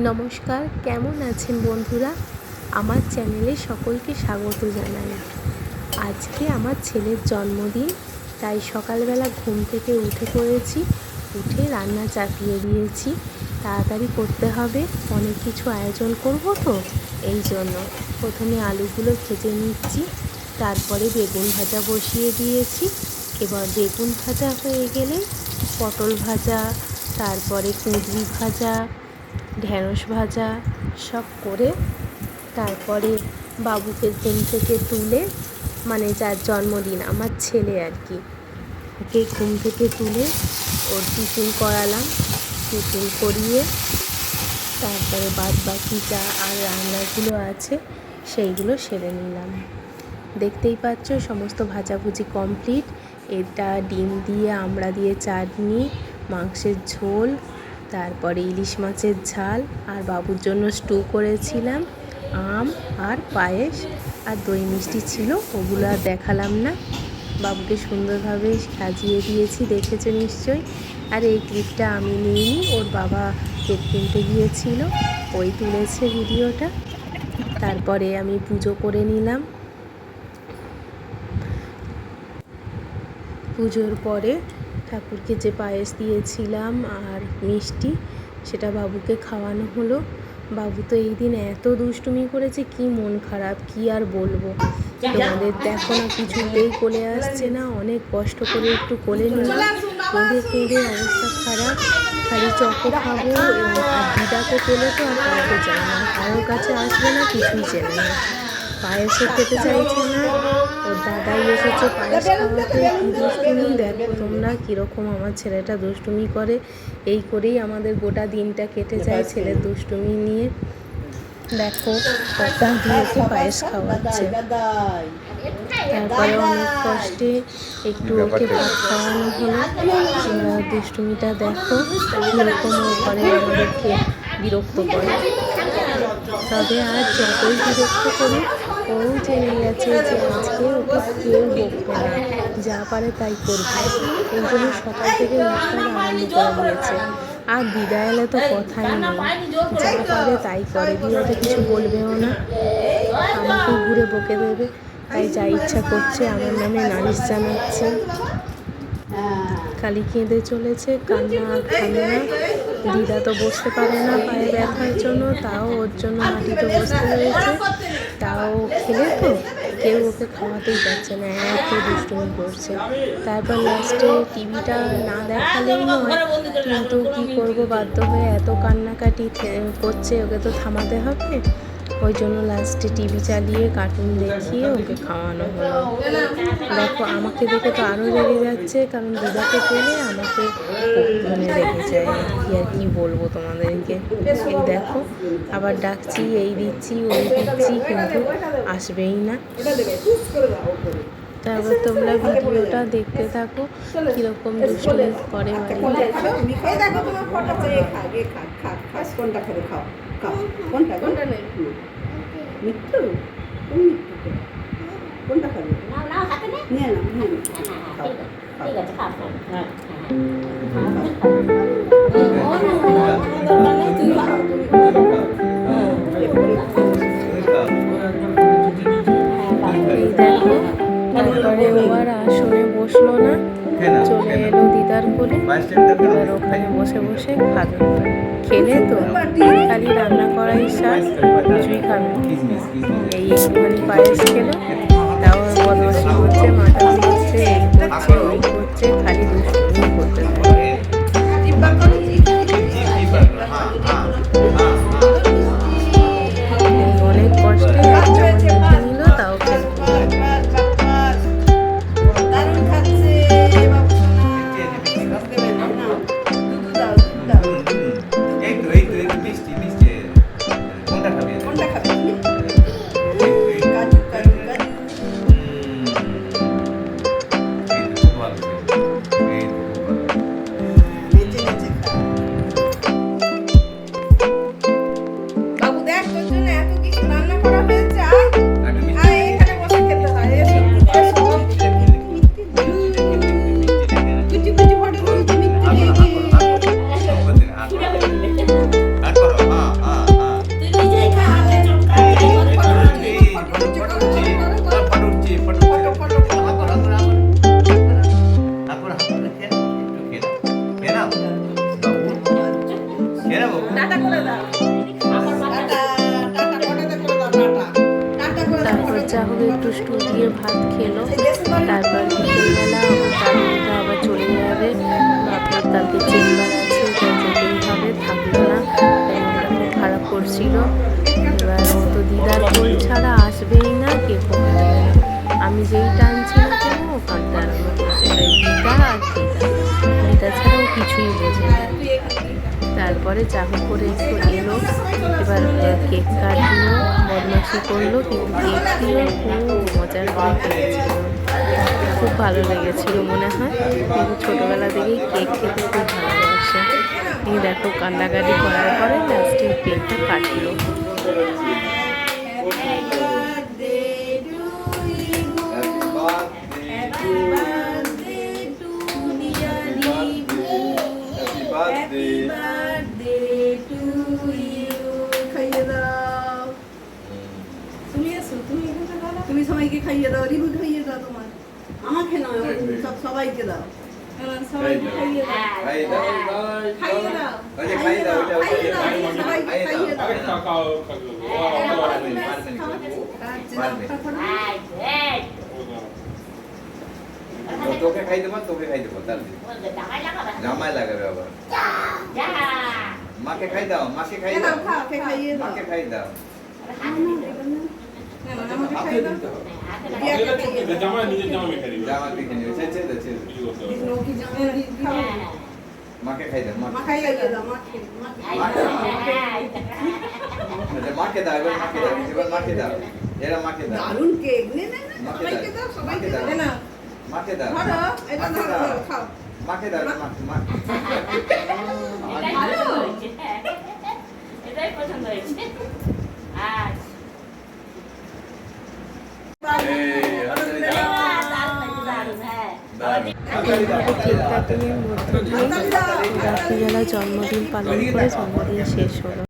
নমস্কার, কেমন আছেন বন্ধুরা? আমার চ্যানেলে সকলকে স্বাগত জানাই। আজকে আমার ছেলের জন্মদিন, তাই সকালবেলা ঘুম থেকে উঠে পড়েছি। উঠে রান্না চাপিয়ে দিয়েছি। তাড়াতাড়ি করতে হবে, অনেক কিছু আয়োজন করব তো এই জন্য। প্রথমে আলুগুলো ভেজে নিচ্ছি, তারপরে বেগুন ভাজা বসিয়ে দিয়েছি। এবার বেগুন ভাজা হয়ে গেলে পটল ভাজা, তারপরে কুঁদরি ভাজা, ঢেঁড়স ভাজা সব করে তারপরে বাবুকে ঘুম থেকে তুলে, মানে যার জন্মদিন আমার ছেলে আর কি, ওকে ঘুম থেকে তুলে ওর টিফিন করালাম। টিফিন করিয়ে তারপরে বাদ বাকি যা আর রান্নাগুলো আছে সেইগুলো সেরে নিলাম। দেখতেই পাচ্ছ সমস্ত ভাজাভুজি কমপ্লিট। এটা ডিম দিয়ে আমড়া দিয়ে চাটনি, মাংসের ঝোল, তারপরে ইলিশ মাছের ঝাল, আর বাবুর জন্য স্টু করেছিলাম, আম আর পায়েস আর দই মিষ্টি ছিল, ওগুলো আর দেখালাম না। বাবুকে সুন্দরভাবে সাজিয়ে দিয়েছি, দেখেছো নিশ্চয়ই। আর এই ক্লিপটা আমি নিইনি, ওর বাবা কেক কিনতে গিয়েছিল, ওই তুলেছে ভিডিওটা। তারপরে আমি পুজো করে নিলাম। পুজোর পরে ঠাকুরকে যে পায়েস দিয়েছিলাম আর মিষ্টি, সেটা বাবুকে খাওয়ানো হলো। বাবু তো এই দিন এত দুষ্টুমি করেছে, কি মন খারাপ, কি আর বলবো তোমাদের। দেখো না, কিছুতেই কোলে আসছে না। অনেক কষ্ট করে একটু কোলে নিলাম, কেঁদে কেঁদে অবস্থা খারাপ। খালি চকো খাবো, আর দিদাকে পেলে তো আর কাউকে চায় না, কারোর কাছে আসবে না, কিছুই চেনে না। পায়েসও খেতে চাইছে না। ওর দাদাই এসেছে পায়েস খাওয়াতে। কী দুষ্টুমি দেখো তোমরা, কীরকম আমার ছেলেটা দুষ্টুমি করে। এই করেই আমাদের গোটা দিনটা কেটে যায়, ছেলের দুষ্টুমি নিয়ে। দেখো কথা দিয়েছে পায়েস খাওয়াচ্ছে। তারপরে অনেক কষ্টে একটু ওকে ভাত খাওয়ানো হলো। দুষ্টুমিটা দেখো কীরকম ও করে, আমাদেরকে বিরক্ত করে। তবে আর যতই বিরক্ত করি, ও জেনে গেছে যে আজকে ওকে কেউ বকবে না, যা পারে তাই করবে। এই জন্য সকাল থেকে উৎপাদ আরম্ভ করে দিয়েছে। আর দিদা এলে তো কথাই নেই, যা পারে তাই করে। দিদা তো কিছু বলবেও না, আমাকে ঘুরে বকে দেবে, তাই যা ইচ্ছা করছে, আমার নামে নালিশ জানাচ্ছে। খালি কেঁদে চলেছে, কান্না আর থামে না। দিদা তো বসতে পারে না পায়ে ব্যথার জন্য, তাও ওর জন্য মাটিতে বসতে হয়েছে। তাও খেলে তো কেউ ওকে খাওয়াতেই পারছে না, এত দুষ্টুমি করছে। তারপর লাস্টে টিভিটা না দেখালেই নয়, কিন্তু কী করবো, বাধ্য হয়ে এত কান্নাকাটি করছে, ওকে তো থামাতে হবে। ওই জন্য লাস্টে টিভি চালিয়ে কার্টুন দেখিয়ে ওকে খাওয়ানো হলো। দেখো আমাকে দেখে তো আরও রেগে যাচ্ছে, কারণ দিদাকে পেলে আমাকে রেগে যায় আর কি বলবো তোমাদেরকে। এই দেখো আবার ডাকছি, এই দিচ্ছি ওই দিচ্ছি, কিন্তু আসবেই না। তারপর তোমরা ভিডিওটা দেখতে থাকো, কীরকম দুষ্টুমি করে বাড়িতে। মিঠু কোনটা খাবে? না হাতে নে, নিয়ে নাও, ঠিক আছে, খাও। হ্যাঁ এই দেখো তারপরে ও আর আসনে বসলো না, চলে এলো দিদার কোলে। এবার ওখানে বসে বসে খাবে। খেলে তো খালি রান্না করাই শাক, কিছুই খাবে। এই একটুখানি পায়েস খেলো, তাও বদমাশি করছে, মাথা ঘুরছে, এই করছে ওই করছে, খালি দুষ্টুমি করতে থাকে। অনেক কষ্টে একটা দেখে নিল, তাও খেলো। টাটা করে দাও আমার টাটা বাচ্চা টাটা টাটা করে দাও টাটা টাটা করে দাও তারপর চাহু একটু স্টু দিয়ে ভাত খেলো। তারপর বিকেলবেলা আমার দাদুটা আবার চলে যাবে, আপনার কালকে চেম্বার আছে, তাই যেতেই হবে, থাকলো না। তাই মনটা খুব খারাপ করছিল। এবার ও তো দিদার কোল ছাড়া আসবেই না, কে কোলে দেবে না। আমি যেই টানছি না কেন ও কাঁদতে আরম্ভ করছে, তাই দিদা আর দিদা ছাড়াও কিছুই বোঝে না। তারপরে চাহু করে একটু এলো, এবার কেক কাটলো, বদমাশি করলো, কিন্তু কেকটিও খুব মজা করে খেয়েছিল, খুব ভালো লেগেছিল মনে হয়। কিন্তু ছোটোবেলা থেকেই কেক খেতে খুব ভালোবাসে। এই দেখো কান্নাকাটি করার পরে লাস্টে কেকটা কাটলো। তুমি সবাইকে খাইয়ে দাও, রিবু খাইয়ে দাও, তোমার আমাকে নয়, সবাইকে দাও, সবাইকে খাইয়ে দাও, খাইয়ে দাও, খাইয়ে দাও, সবাইকে খাইয়ে দাও। তোকে খাই দেবো, তোকে খাই দেবো, তাহলে জামাই লাগাবে আবার। মাকে খাই দাও, মাকে খাই দাও, মাকে খাইয়ে দাও, মাকে খাই দাও। আমাকে খাইয়ে দাও, জামাই নিজের জামা মেখে দিবে। জামা দেখে নিবে, ছেড়ে ছেড়ে ছেড়ে। কি জামাই দিও, মাকে খাই দাও, মা মাকে খাইয়ে দাও, মাকে মাকে দাও, এবার মাকে দাও, এবার মাকে দাও, এরা মাকে দাও, দারুণ কেক, নে নে নে, মাকে সবাইকে দাও, দাও, সবাইকে মাকে দাও, দাও। না মাকে দাও, ধরো, এটা মাকে ধরো, দাও, খাও। মাকে দাও, মাকে। এটাই পছন্দ হয়েছে আজ দারুণ হ্যাঁ কেক কাটিয়ে মধ্য দিয়ে রাত্রিবেলা জন্মদিন পালন করে জন্মদিন শেষ হলো।